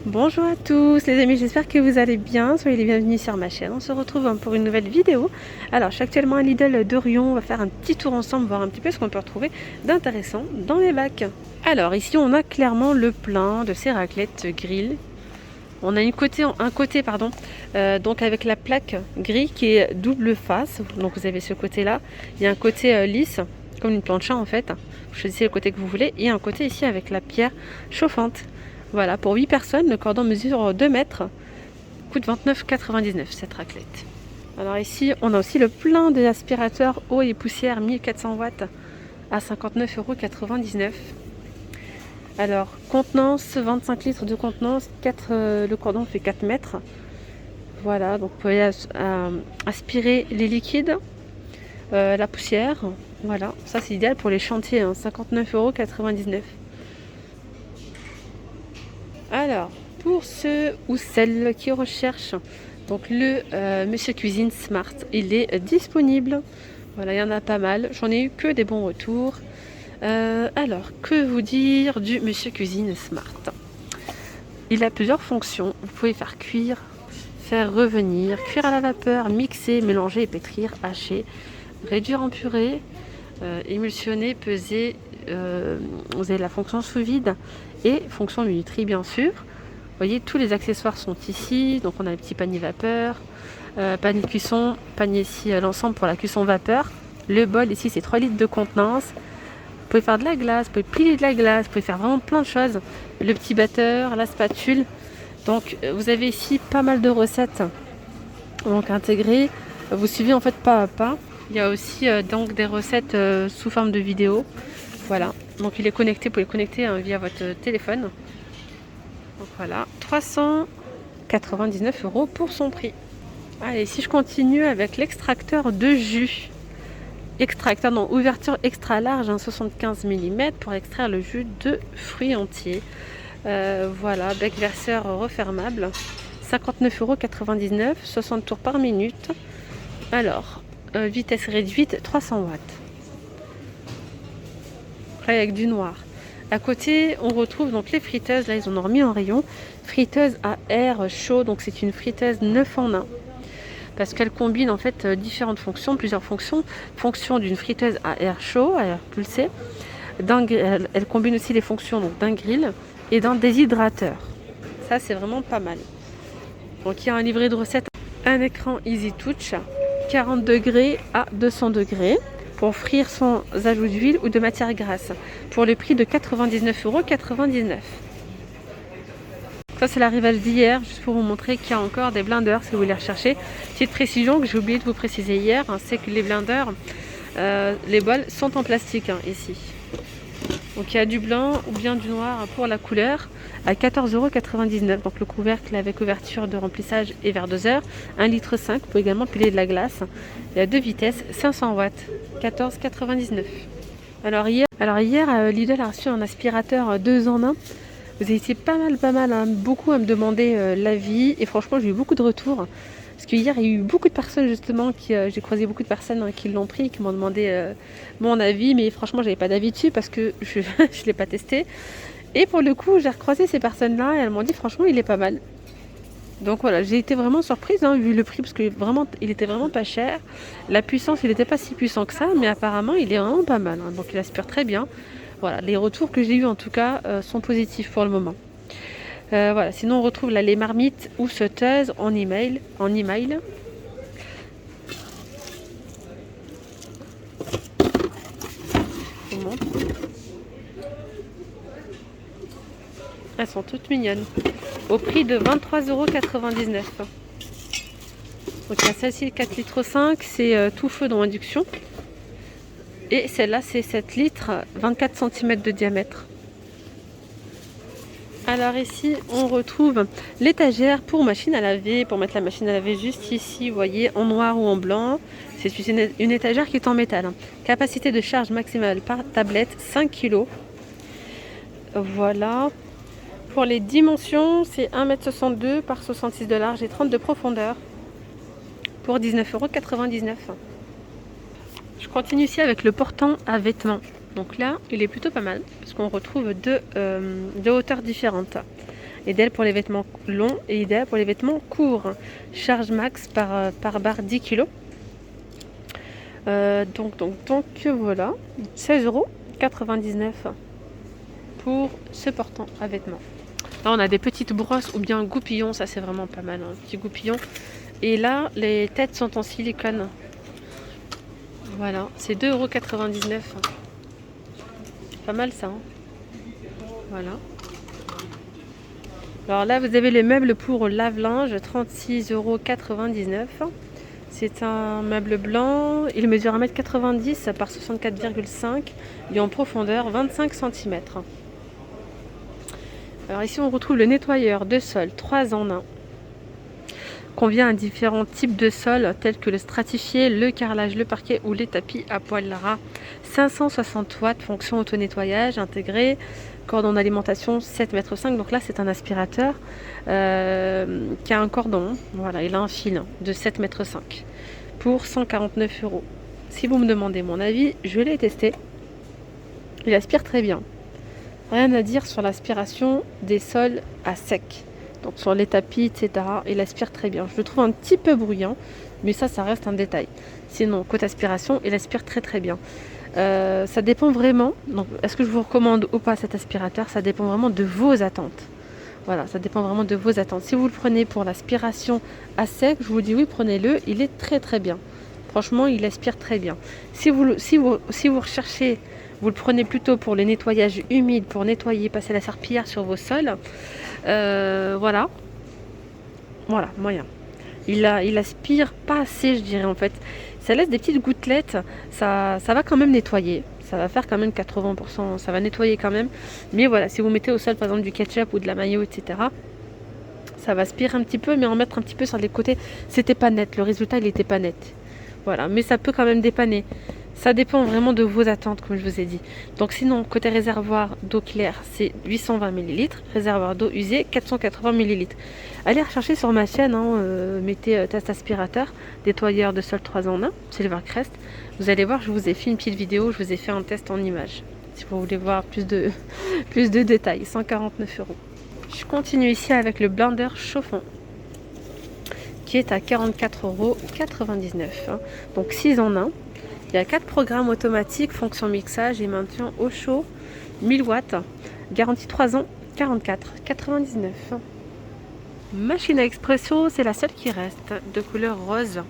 Bonjour à tous les amis, j'espère que vous allez bien, soyez les bienvenus sur ma chaîne. On se retrouve pour une nouvelle vidéo. Alors je suis actuellement à Lidl d'Orion, on va faire un petit tour ensemble, voir un petit peu ce qu'on peut retrouver d'intéressant dans les bacs. Alors ici on a clairement le plein de ces raclettes grill. On a un côté donc avec la plaque gris qui est double face, donc vous avez ce côté là, il y a un côté lisse, comme une plancha en fait, vous choisissez le côté que vous voulez, et un côté ici avec la pierre chauffante. Voilà, pour 8 personnes, le cordon mesure 2 mètres, coûte 29,99 cette raclette. Alors ici, on a aussi le plein des aspirateurs eau et poussière 1400 watts à 59,99 €. Alors, contenance, 25 litres de contenance, le cordon fait 4 mètres. Voilà, donc vous pouvez aspirer les liquides, la poussière. Voilà, ça c'est idéal pour les chantiers, 59,99 €. Alors, pour ceux ou celles qui recherchent donc le Monsieur Cuisine Smart, il est disponible. Voilà, il y en a pas mal. J'en ai eu que des bons retours. Alors, que vous dire du Monsieur Cuisine Smart? Il a plusieurs fonctions. Vous pouvez faire cuire, faire revenir, cuire à la vapeur, mixer, mélanger et pétrir, hacher, réduire en purée, émulsionner, peser. Vous avez la fonction sous vide et fonction minuterie bien sûr. Vous voyez, tous les accessoires sont ici. Donc on a les petits paniers vapeur, panier cuisson, panier ici, l'ensemble pour la cuisson vapeur. Le bol ici c'est 3 litres de contenance. Vous pouvez faire de la glace, vous pouvez plier de la glace, vous pouvez faire vraiment plein de choses. Le petit batteur, la spatule. Donc vous avez ici pas mal de recettes donc intégrées. Vous suivez en fait pas à pas. Il y a aussi donc des recettes sous forme de vidéo. Voilà, donc il est connecté, vous pouvez le connecter via votre téléphone. Donc voilà, 399 € pour son prix. Allez, si je continue avec l'extracteur de jus. Extracteur, non, ouverture extra large, 75 mm pour extraire le jus de fruits entiers. Voilà, bec verseur refermable, 59,99 €, 60 tours par minute. Alors, vitesse réduite, 300 watts. Après, avec du noir. À côté, on retrouve donc les friteuses. Là, ils en ont remis en rayon. Friteuse à air chaud, donc c'est une friteuse 9 en 1. Parce qu'elle combine en fait différentes fonctions, plusieurs fonctions. Fonction d'une friteuse à air chaud, à air pulsé. Elle combine aussi les fonctions d'un grill et d'un déshydrateur. Ça, c'est vraiment pas mal. Donc, il y a un livret de recettes, un écran Easy Touch, 40 degrés à 200 degrés pour frire sans ajout d'huile ou de matière grasse, pour le prix de 99,99 €. Ça, c'est l'arrivage d'hier, juste pour vous montrer qu'il y a encore des blenders si vous voulez les rechercher. Petite précision que j'ai oublié de vous préciser hier, c'est que les blenders, les bols sont en plastique ici. Donc il y a du blanc ou bien du noir pour la couleur à 14,99 €. Donc le couvercle avec ouverture de remplissage est vers 2 heures. 1,5 litre. Vous pouvez également piler de la glace. Il y a 2 vitesses, 500 watts, 14,99 €. Alors hier Lidl a reçu un aspirateur 2 en 1. Vous avez été pas mal, beaucoup à me demander l'avis. Et franchement, j'ai eu beaucoup de retours. Parce qu'hier, il y a eu beaucoup de personnes justement, j'ai croisé beaucoup de personnes qui l'ont pris, qui m'ont demandé mon avis. Mais franchement, j'avais pas d'avis dessus parce que je ne l'ai pas testé. Et pour le coup, j'ai recroisé ces personnes-là et elles m'ont dit franchement, il est pas mal. Donc voilà, j'ai été vraiment surprise vu le prix parce que vraiment, il était vraiment pas cher. La puissance, il n'était pas si puissant que ça, mais apparemment, il est vraiment pas mal. Donc il aspire très bien. Voilà, les retours que j'ai eus en tout cas sont positifs pour le moment. Voilà, sinon on retrouve là les marmites ou sauteuses en email. Je vous montre. Elles sont toutes mignonnes. Au prix de 23,99 €. Donc il y a celle-ci 4,5 litres, c'est tout feu dans induction. Et celle-là c'est 7 litres, 24 cm de diamètre. Alors ici on retrouve l'étagère pour machine à laver, pour mettre la machine à laver juste ici, vous voyez, en noir ou en blanc. C'est une étagère qui est en métal. Capacité de charge maximale par tablette 5 kg. Voilà. Pour les dimensions, c'est 1,62 m par 66 de large et 30 de profondeur pour 19,99 €. Je continue ici avec le portant à vêtements. Donc là, il est plutôt pas mal parce qu'on retrouve deux hauteurs différentes. Idéal pour les vêtements longs et idéal pour les vêtements courts. Charge max par barre 10 kg. Donc voilà, 16,99 € pour ce portant à vêtements. Là on a des petites brosses ou bien goupillons, ça c'est vraiment pas mal, hein, petits goupillons. Et là les têtes sont en silicone. Voilà, c'est 2,99 €. Pas mal ça, hein. Voilà. Alors là vous avez le meuble pour lave-linge, 36,99 €. C'est un meuble blanc, il mesure 1,90 m par 64,5 et en profondeur 25 cm. Alors ici on retrouve le nettoyeur de sol 3 en 1. Convient à différents types de sols tels que le stratifié, le carrelage, le parquet ou les tapis à poil ras. 560 watts, fonction auto-nettoyage intégrée, cordon d'alimentation 7,5 m. Donc là c'est un aspirateur qui a un cordon, voilà, il a un fil de 7,5 m pour 149 €. Si vous me demandez mon avis, je l'ai testé. Il aspire très bien. Rien à dire sur l'aspiration des sols à sec. Donc sur les tapis, etc. Il aspire très bien. Je le trouve un petit peu bruyant, mais ça reste un détail. Sinon, côté aspiration, il aspire très très bien. Ça dépend vraiment. Donc, est-ce que je vous recommande ou pas cet aspirateur? Ça dépend vraiment de vos attentes. Voilà, ça dépend vraiment de vos attentes. Si vous le prenez pour l'aspiration à sec, je vous dis oui, prenez-le. Il est très très bien. Franchement, il aspire très bien. Si vous recherchez, vous le prenez plutôt pour le nettoyage humide, pour nettoyer, passer la serpillière sur vos sols. Voilà, moyen. Il aspire pas assez, je dirais en fait. Ça laisse des petites gouttelettes. Ça va quand même nettoyer. Ça va faire quand même 80%, ça va nettoyer quand même. Mais voilà, si vous mettez au sol par exemple du ketchup ou de la mayo, etc., ça va aspirer un petit peu, mais en mettre un petit peu sur les côtés, c'était pas net. Le résultat, il était pas net. Voilà, mais ça peut quand même dépanner. Ça dépend vraiment de vos attentes, comme je vous ai dit. Donc sinon, côté réservoir d'eau claire, c'est 820 ml. Réservoir d'eau usée, 480 ml. Allez rechercher sur ma chaîne, mettez test aspirateur, nettoyeur de sol 3 en 1, Silvercrest. Vous allez voir, je vous ai fait une petite vidéo, je vous ai fait un test en image. Si vous voulez voir plus de détails, 149 €. Je continue ici avec le blender chauffant, qui est à 44,99 €. Donc 6 en 1. Il y a 4 programmes automatiques, fonction mixage et maintien au chaud, 1000 watts, garantie 3 ans, 44,99 €. Machine à expresso, c'est la seule qui reste, de couleur rose.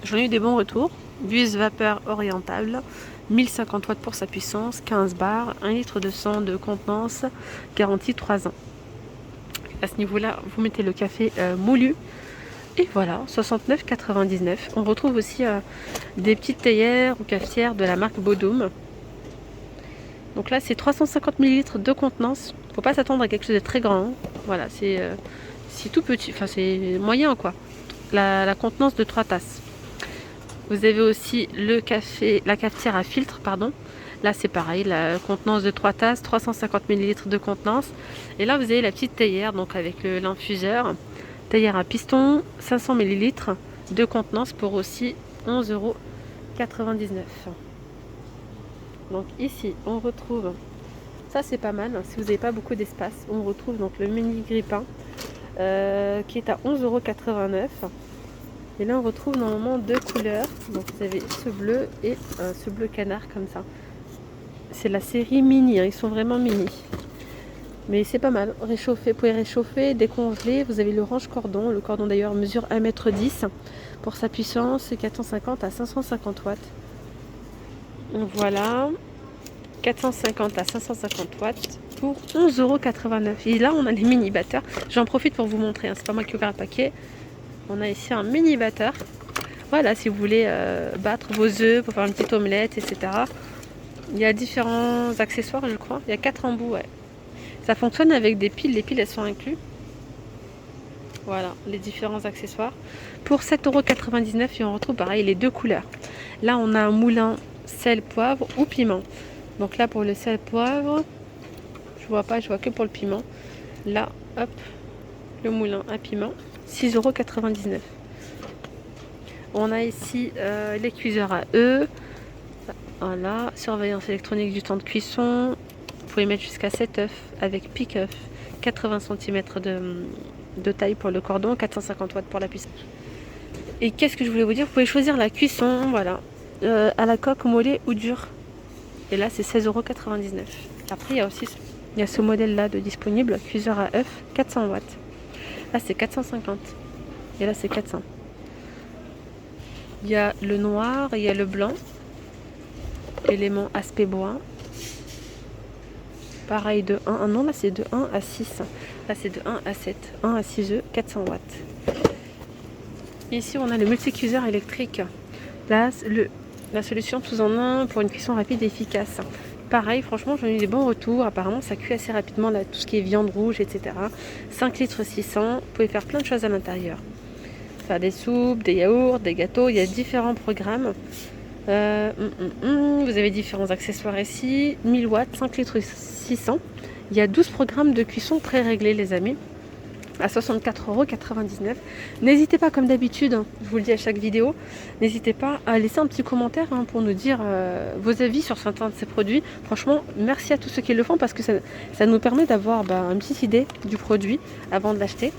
J'en ai eu des bons retours. Buse vapeur orientable, 1050 watts pour sa puissance, 15 bars, 1 litre de sang de contenance, garantie 3 ans. À ce niveau-là, vous mettez le café moulu. Et voilà, 69,99 €. On retrouve aussi des petites théières ou cafetières de la marque Bodum. Donc là, c'est 350 ml de contenance. Faut pas s'attendre à quelque chose de très grand, hein. Voilà, c'est tout petit. Enfin, c'est moyen, quoi. La contenance de 3 tasses. Vous avez aussi la cafetière à filtre, pardon. Là, c'est pareil, la contenance de 3 tasses, 350 ml de contenance. Et là, vous avez la petite théière, donc avec l'infuseur. Théière à piston, 500 ml de contenance pour aussi 11,99 €. Donc ici, on retrouve, ça c'est pas mal, hein, si vous n'avez pas beaucoup d'espace, on retrouve donc le mini grille-pain qui est à 11,89 €. Et là, on retrouve normalement 2 couleurs. Donc vous avez ce bleu et ce bleu canard comme ça. C'est la série mini, hein, ils sont vraiment mini. Mais c'est pas mal, réchauffer, vous pouvez réchauffer, décongeler. Vous avez l'orange cordon. Le cordon d'ailleurs mesure 1,10 m. Pour sa puissance, c'est 450 à 550 watts. Voilà, 450 à 550 watts pour 11,89 €. Et là, on a des mini batteurs. J'en profite pour vous montrer, hein, c'est pas moi qui ouvre le paquet. On a ici un mini batteur. Voilà, si vous voulez battre vos œufs pour faire une petite omelette, etc. Il y a différents accessoires, je crois. Il y a 4 embouts, ouais. Ça fonctionne avec des piles, les piles elles sont incluses. Voilà, les différents accessoires. Pour 7,99 € et on retrouve pareil les 2 couleurs. Là on a un moulin sel, poivre ou piment. Donc là pour le sel, poivre, je vois pas, je vois que pour le piment. Là, hop, le moulin à piment, 6,99 €. On a ici les cuiseurs à œufs. Voilà, surveillance électronique du temps de cuisson. pouvez mettre jusqu'à 7 œufs avec pick-up, 80 cm de taille pour le cordon, 450 watts pour la puissance. Et qu'est-ce que je voulais vous dire? Vous pouvez choisir la cuisson, voilà, à la coque, mollet ou dur. Et là, c'est 16,99 €. Après, il y a ce modèle-là de disponible, cuiseur à œufs, 400 watts. Là, c'est 450. Et là, c'est 400. Il y a le noir, il y a le blanc. Élément aspect bois. Pareil de 1. Ah non, là, c'est de 1 à 6. Là, c'est de 1 à 7. 1 à 6 œufs, 400 watts. Ici, on a le multicuiseur électrique. Là, la solution tout en un pour une cuisson rapide et efficace. Pareil, franchement, j'en ai eu des bons retours. Apparemment, ça cuit assez rapidement, là, tout ce qui est viande rouge, etc. 5 litres 600. Vous pouvez faire plein de choses à l'intérieur. Faire des soupes, des yaourts, des gâteaux. Il y a différents programmes. Vous avez différents accessoires ici. 1000 watts, 5 litres 600. Il y a 12 programmes de cuisson pré-réglés, les amis. À 64,99 €. N'hésitez pas, comme d'habitude, je vous le dis à chaque vidéo, n'hésitez pas à laisser un petit commentaire pour nous dire vos avis sur certains de ces produits. Franchement, merci à tous ceux qui le font parce que ça nous permet d'avoir une petite idée du produit avant de l'acheter.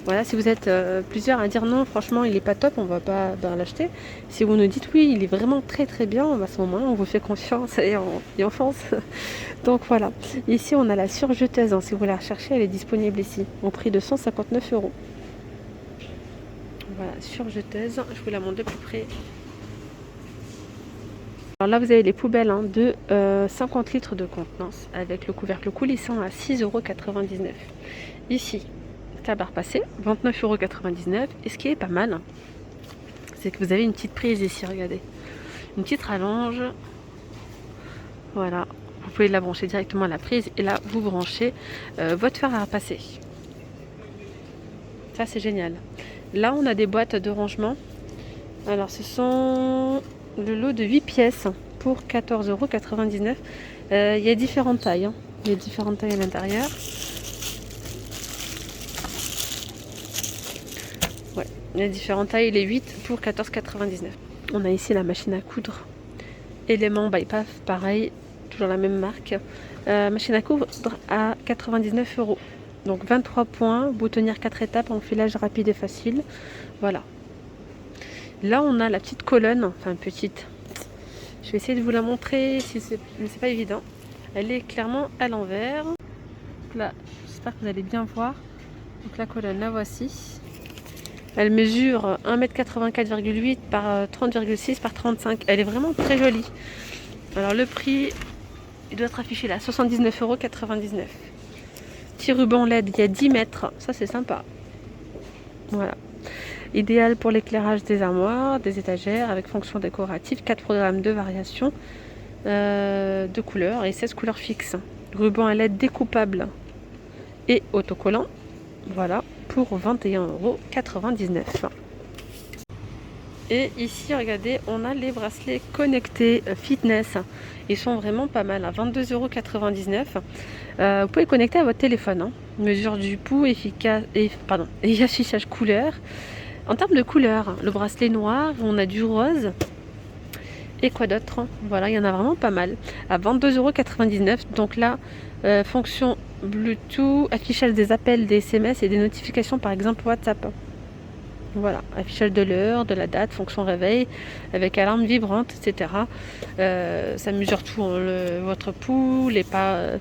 Voilà, si vous êtes plusieurs à dire non, franchement, il n'est pas top, on ne va pas l'acheter. Si vous nous dites oui, il est vraiment très très bien, à ce moment-là, on vous fait confiance et on fonce. Donc voilà, ici on a la surjeteuse, si vous la recherchez, elle est disponible ici, au prix de 159 €. Voilà, surjeteuse, je vous la montre de plus près. Alors là, vous avez les poubelles de 50 litres de contenance avec le couvercle coulissant à 6,99 €. Ici, la barre passée, 29,99 €. Et ce qui est pas mal, c'est que vous avez une petite prise ici, regardez. Une petite rallonge. Voilà. Vous pouvez la brancher directement à la prise et là, vous branchez votre fer à repasser. Ça, c'est génial. Là, on a des boîtes de rangement. Alors, ce sont le lot de 8 pièces pour 14,99 €. Il y a différentes tailles. Il y a différentes tailles à l'intérieur. Ouais, il y a différentes tailles. Les 8 pour 14,99 €. On a ici la machine à coudre. Élément by Paf, pareil. Toujours la même marque. Machine à coudre à 99 €. Donc 23 points, boutonnière 4 étapes, enfilage rapide et facile. Voilà. Là, on a la petite colonne, enfin petite. Je vais essayer de vous la montrer, mais c'est pas évident. Elle est clairement à l'envers. Là, j'espère que vous allez bien voir. Donc la colonne, la voici. Elle mesure 1,84,8 m par 30,6 par 35. Elle est vraiment très jolie. Alors le prix, il doit être affiché là, 79,99 €. Petit ruban LED, il y a 10 mètres. Ça, c'est sympa. Voilà. Idéal pour l'éclairage des armoires, des étagères, avec fonction décorative. 4 programmes de variation de couleurs et 16 couleurs fixes. Ruban à LED découpable et autocollant. Voilà, pour 21,99 €. Et ici, regardez, on a les bracelets connectés fitness. Ils sont vraiment pas mal, à 22,99 €. Vous pouvez les connecter à votre téléphone. Mesure du pouls, efficace et affichage couleur. En termes de couleur, le bracelet noir, on a du rose. Et quoi d'autre? Voilà, il y en a vraiment pas mal. À 22,99 €. Donc là, fonction Bluetooth, affichage des appels, des SMS et des notifications, par exemple WhatsApp. Voilà, affichage de l'heure, de la date, fonction réveil, avec alarme vibrante, etc. Ça mesure tout, votre pouls, les pas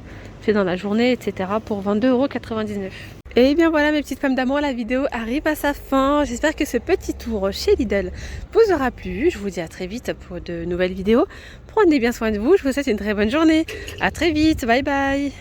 faits dans la journée, etc. pour 22,99 €. Et bien voilà mes petites femmes d'amour, la vidéo arrive à sa fin. J'espère que ce petit tour chez Lidl vous aura plu. Je vous dis à très vite pour de nouvelles vidéos. Prenez bien soin de vous, je vous souhaite une très bonne journée. À très vite, bye bye.